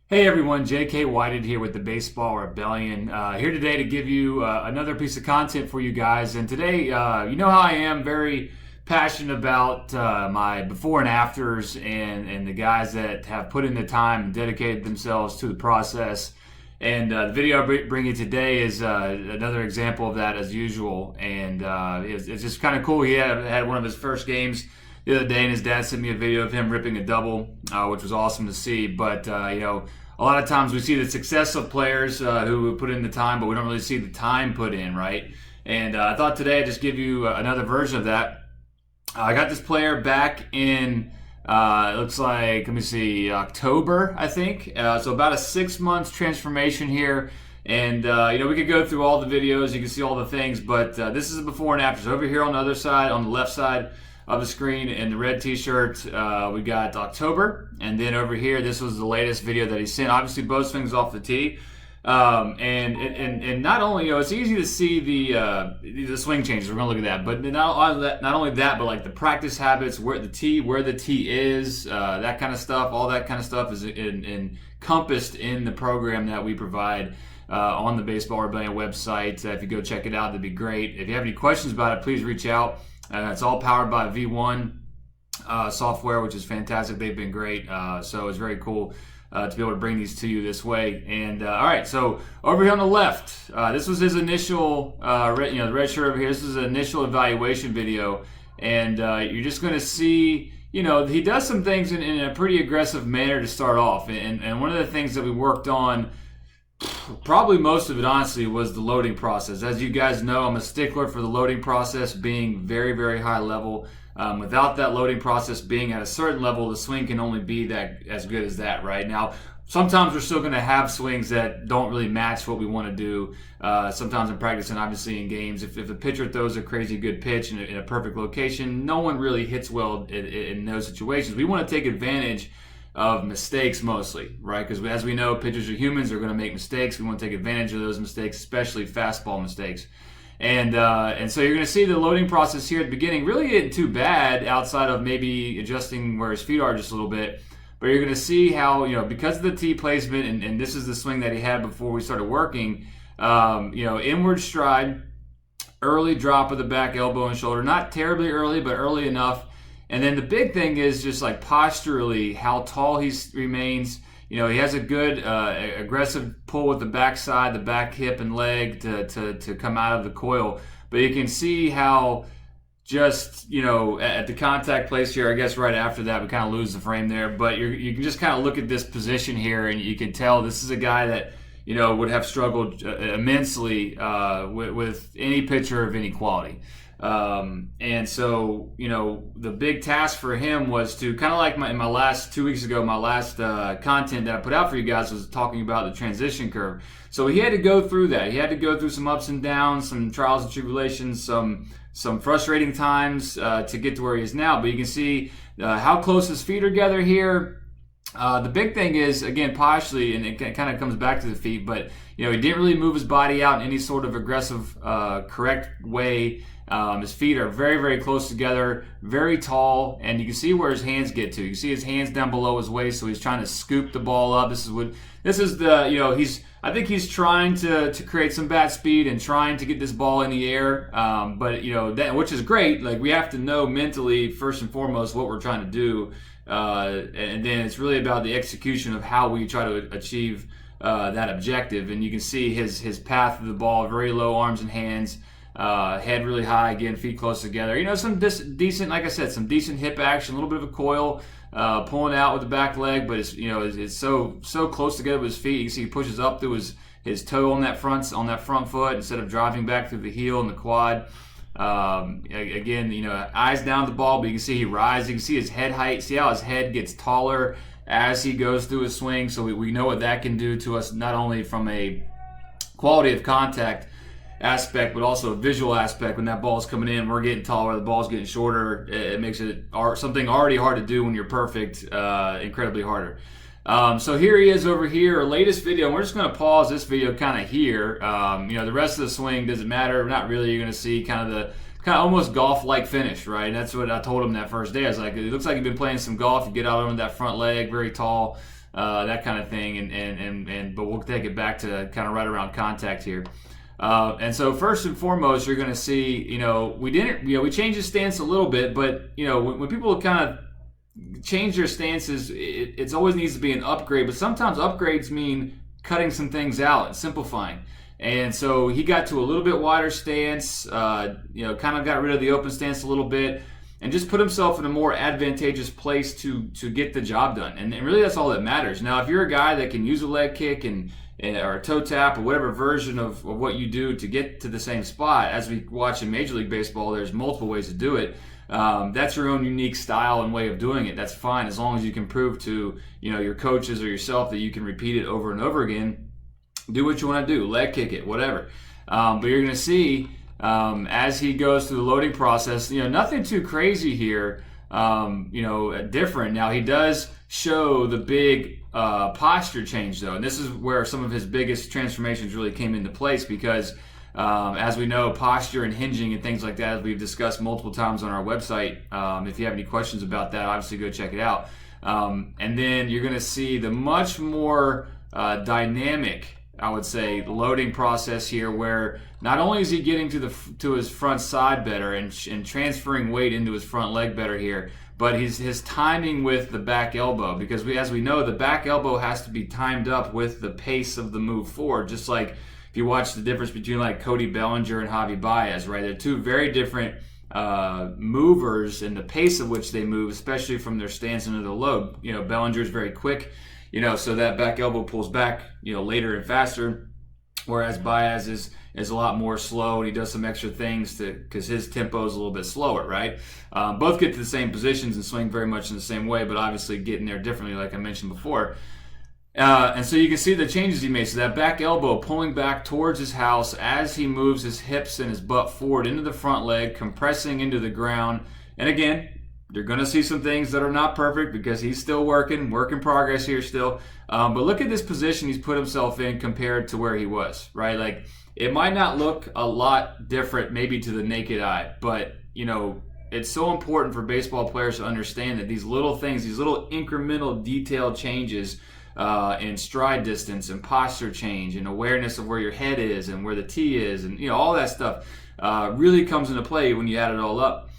Hey everyone, JK Whited here with the Baseball Rebellion. Here today to give you another piece of content for you guys. And today, you know how I am, very passionate about my before and afters and the guys that have put in the time and dedicated themselves to the process. And the video I bring you today is another example of that as usual. And it's just kind of cool. He had one of his first games the other day, and his dad sent me a video of him ripping a double, which was awesome to see. But a lot of times we see the success of players who put in the time, but we don't really see the time put in, right? And I thought today I'd just give you another version of that. I got this player back in, it looks like, let me see, October, I think. So about a 6 months transformation here. And, we could go through all the videos, you can see all the things, but this is a before and after. So over here on the other side, on the left side of the screen in the red t-shirt, we got October, and then over here this was the latest video that he sent. Obviously both swings off the tee, and not only, it's easy to see the swing changes. We're gonna look at that, but not only that, but like the practice habits, where the tee is, that kind of stuff. All that kind of stuff is encompassed in the program that we provide on the Baseball Rebellion website. If you go check it out, that'd be great. If you have any questions about it, please reach out. It's all powered by V1 software, which is fantastic. They've been great, so it's very cool to be able to bring these to you this way. And all right, so over here on the left, this was his initial, the red shirt over here. This is an initial evaluation video, and you're just going to see, he does some things in a pretty aggressive manner to start off. And one of the things that we worked on, probably most of it honestly, was the loading process. As you guys know, I'm a stickler for the loading process being very, very high level. Without that loading process being at a certain level, the swing can only be that as good as that. Right now, sometimes we're still going to have swings that don't really match what we want to do. Sometimes in practice and obviously in games, if the pitcher throws a crazy good pitch in a perfect location, no one really hits well in those situations. We want to take advantage of mistakes mostly, right? Because as we know, pitchers are humans, they're going to make mistakes. We want to take advantage of those mistakes, especially fastball mistakes. And so you're going to see the loading process here at the beginning really isn't too bad, outside of maybe adjusting where his feet are just a little bit. But you're going to see how, because of the tee placement, and this is the swing that he had before we started working, inward stride, early drop of the back elbow and shoulder, not terribly early, but early enough. And then the big thing is just like posturally, how tall he remains. He has a good aggressive pull with the backside, the back hip and leg to come out of the coil. But you can see how just, at the contact place here, I guess right after that, we kind of lose the frame there. But you can just kind of look at this position here, and you can tell this is a guy that, would have struggled immensely with any pitcher of any quality. And so, the big task for him was to kind of like in my last 2 weeks ago, my last content that I put out for you guys was talking about the transition curve. So he had to go through that. He had to go through some ups and downs, some trials and tribulations, some frustrating times to get to where he is now. But you can see how close his feet are together here. The big thing is, again, posturally, and it kind of comes back to the feet, but, he didn't really move his body out in any sort of aggressive, correct way. His feet are very, very close together, very tall, and you can see where his hands get to. You can see his hands down below his waist, so he's trying to scoop the ball up. I think he's trying to create some bat speed and trying to get this ball in the air. But which is great. Like, we have to know mentally, first and foremost, what we're trying to do. And then it's really about the execution of how we try to achieve that objective. And you can see his path to the ball, very low arms and hands, head really high, again, feet close together. Some decent, like I said, some decent hip action, a little bit of a coil, pulling out with the back leg, but it's so close together with his feet. You can see he pushes up through his toe on that front foot instead of driving back through the heel and the quad. Again, eyes down the ball, but you can see he rises. You can see his head height. See how his head gets taller as he goes through his swing. So we know what that can do to us, not only from a quality of contact aspect, but also a visual aspect. When that ball's coming in, we're getting taller, the ball's getting shorter. It makes it something already hard to do when you're perfect, incredibly harder. So here he is over here, our latest video. We're just going to pause this video kind of here. The rest of the swing doesn't matter. Not really. You're going to see kind of almost golf-like finish, right? And that's what I told him that first day. I was like, it looks like you've been playing some golf. You get out on that front leg, very tall. that kind of thing. But we'll take it back to kind of right around contact here. And so first and foremost, you're going to see, we changed his stance a little bit, but when people kind of change their stances, it always needs to be an upgrade. But sometimes upgrades mean cutting some things out and simplifying. And so he got to a little bit wider stance, kind of got rid of the open stance a little bit, and just put himself in a more advantageous place to get the job done. And really, that's all that matters. Now, if you're a guy that can use a leg kick or a toe tap or whatever version of what you do to get to the same spot, as we watch in Major League Baseball, there's multiple ways to do it. That's your own unique style and way of doing it. That's fine, as long as you can prove to your coaches or yourself that you can repeat it over and over again. Do what you want to do, leg kick it, whatever. But you're going to see as he goes through the loading process, nothing too crazy here, different. Now, he does show the big posture change, though, and this is where some of his biggest transformations really came into place because, as we know, posture and hinging and things like that, as we've discussed multiple times on our website. If you have any questions about that, obviously go check it out. And then you're going to see the much more dynamic, I would say, loading process here, where not only is he getting to his front side better and transferring weight into his front leg better here, but his timing with the back elbow, because as we know, the back elbow has to be timed up with the pace of the move forward, just like if you watch the difference between like Cody Bellinger and Javi Baez, right? They're two very different movers in the pace at which they move, especially from their stance into the load. Bellinger is very quick, so that back elbow pulls back, later and faster, whereas Baez is a lot more slow, and he does some extra things because his tempo is a little bit slower, right? Both get to the same positions and swing very much in the same way, but obviously getting there differently, like I mentioned before. And so you can see the changes he made. So that back elbow pulling back towards his house as he moves his hips and his butt forward into the front leg, compressing into the ground. And again, you're going to see some things that are not perfect because he's still work in progress here still. But look at this position he's put himself in compared to where he was, right? Like, it might not look a lot different maybe to the naked eye, but, it's so important for baseball players to understand that these little things, these little incremental detailed changes in stride distance and posture change and awareness of where your head is and where the tee is and, all that stuff really comes into play when you add it all up.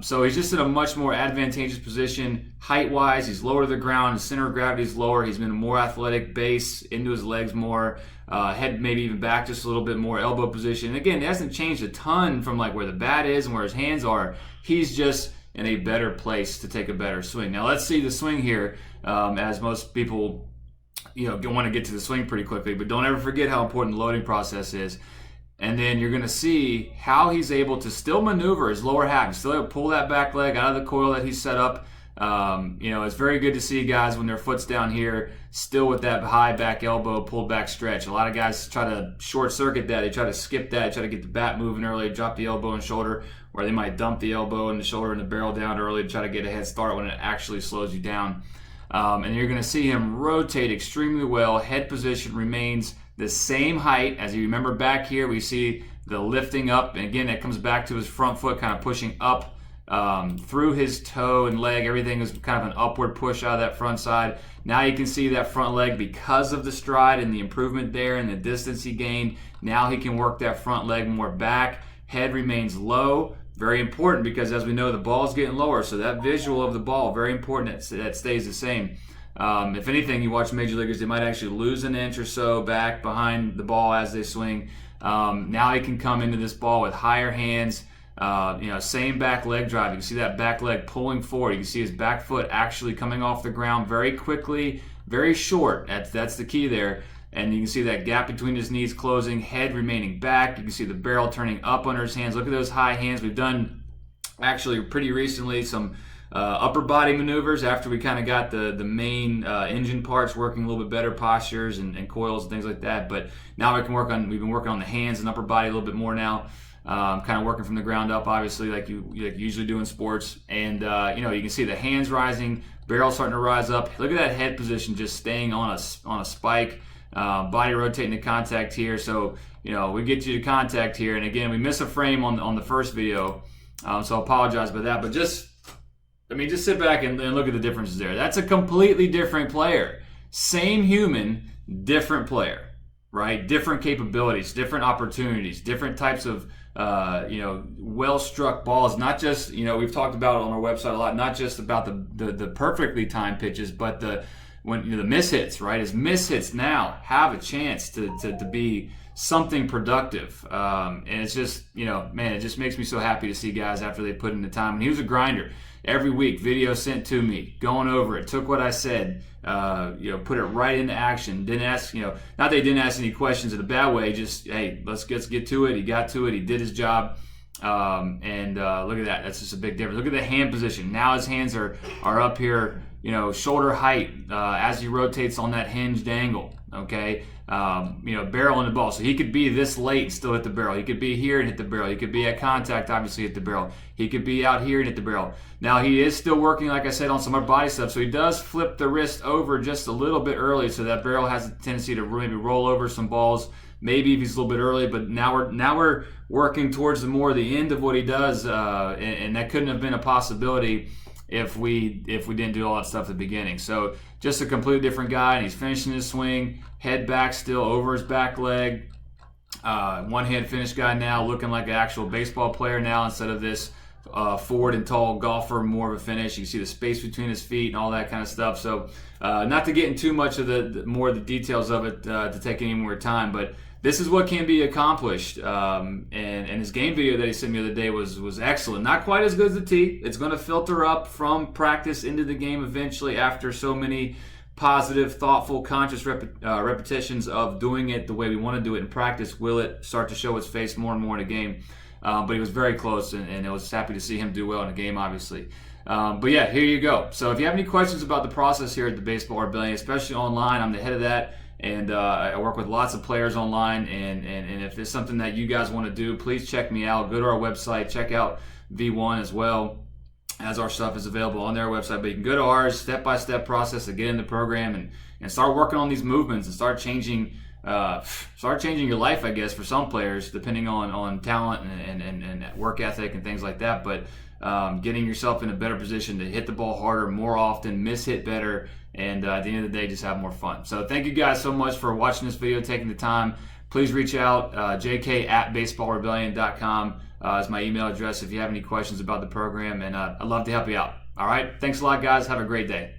So he's just in a much more advantageous position height-wise. He's lower to the ground. His center of gravity is lower. He's been a more athletic base into his legs more. Head maybe even back just a little bit more. Elbow position. And again, it hasn't changed a ton from like where the bat is and where his hands are. He's just in a better place to take a better swing. Now let's see the swing here, as most people want to get to the swing pretty quickly. But don't ever forget how important the loading process is. And then you're going to see how he's able to still maneuver his lower half. Still able to pull that back leg out of the coil that he set up. It's very good to see guys when their foot's down here, still with that high back elbow, pulled back stretch. A lot of guys try to short circuit that. They try to skip that. They try to get the bat moving early, drop the elbow and shoulder, or they might dump the elbow and the shoulder and the barrel down early to try to get a head start when it actually slows you down. And you're going to see him rotate extremely well. Head position remains the same height. As you remember back here, we see the lifting up, and again, that comes back to his front foot kind of pushing up through his toe and leg. Everything is kind of an upward push out of that front side. Now you can see that front leg, because of the stride and the improvement there and the distance he gained, now he can work that front leg more back. Head remains low. Very important, because as we know, the ball's getting lower, so that visual of the ball, very important that stays the same. If anything, you watch major leaguers, they might actually lose an inch or so back behind the ball as they swing. Now he can come into this ball with higher hands, same back leg drive. You can see that back leg pulling forward. You can see his back foot actually coming off the ground very quickly, very short. That's the key there. And you can see that gap between his knees closing, head remaining back. You can see the barrel turning up under his hands. Look at those high hands. We've done actually pretty recently some upper body maneuvers after we kind of got the main engine parts working a little bit better, postures and coils and things like that. But now we've been working on the hands and upper body a little bit more now. Kind of working from the ground up, obviously, like you usually do in sports. And you can see the hands rising, barrel starting to rise up. Look at that head position just staying on a spike. Body rotating to contact here. So we get you to contact here, and again, we miss a frame on the first video, so I apologize about that. But just sit back and look at the differences there. That's a completely different player. Same human, different player, right? Different capabilities, different opportunities, different types of well-struck balls. Not just, we've talked about it on our website a lot, not just about the perfectly timed pitches, but the mishits, right? His mishits now have a chance to be something productive. And it's just, it just makes me so happy to see guys after they put in the time. And he was a grinder. Every week, video sent to me, going over it, took what I said, put it right into action. Didn't ask, not that he didn't ask any questions in a bad way, just, hey, let's get to it. He got to it. He did his job. And look at that. That's just a big difference. Look at the hand position. Now his hands are up here, shoulder height as he rotates on that hinged angle. Okay, barreling the ball. So he could be this late and still hit the barrel. He could be here and hit the barrel. He could be at contact, obviously hit the barrel. He could be out here and hit the barrel. Now he is still working, like I said, on some other body stuff. So he does flip the wrist over just a little bit early, so that barrel has a tendency to maybe roll over some balls. Maybe if he's a little bit early, but now we're working towards the end of what he does, and that couldn't have been a possibility if we didn't do all that stuff at the beginning. So just a completely different guy, and he's finishing his swing, head back still over his back leg. One-hand finish guy now, looking like an actual baseball player now instead of this forward and tall golfer, more of a finish. You can see the space between his feet and all that kind of stuff. So not to get into too much of the details of it to take any more time, but this is what can be accomplished. And his game video that he sent me the other day was excellent. Not quite as good as the tee. It's going to filter up from practice into the game eventually after so many positive, thoughtful, conscious repetitions of doing it the way we want to do it in practice. Will it start to show its face more and more in a game? But he was very close, and I was happy to see him do well in a game, obviously. But yeah, here you go. So if you have any questions about the process here at the Baseball Rebellion, especially online, I'm the head of that. And I work with lots of players online, and if it's something that you guys want to do, please check me out. Go to our website, check out V1 as well, as our stuff is available on their website. But you can go to ours, step-by-step process to get in the program and start working on these movements and start changing your life, I guess, for some players, depending on talent and work ethic and things like that. But getting yourself in a better position to hit the ball harder, more often, miss hit better, and at the end of the day, just have more fun. So thank you guys so much for watching this video, taking the time. Please reach out, jk@baseballrebellion.com is my email address if you have any questions about the program, and I'd love to help you out. All right, thanks a lot, guys. Have a great day.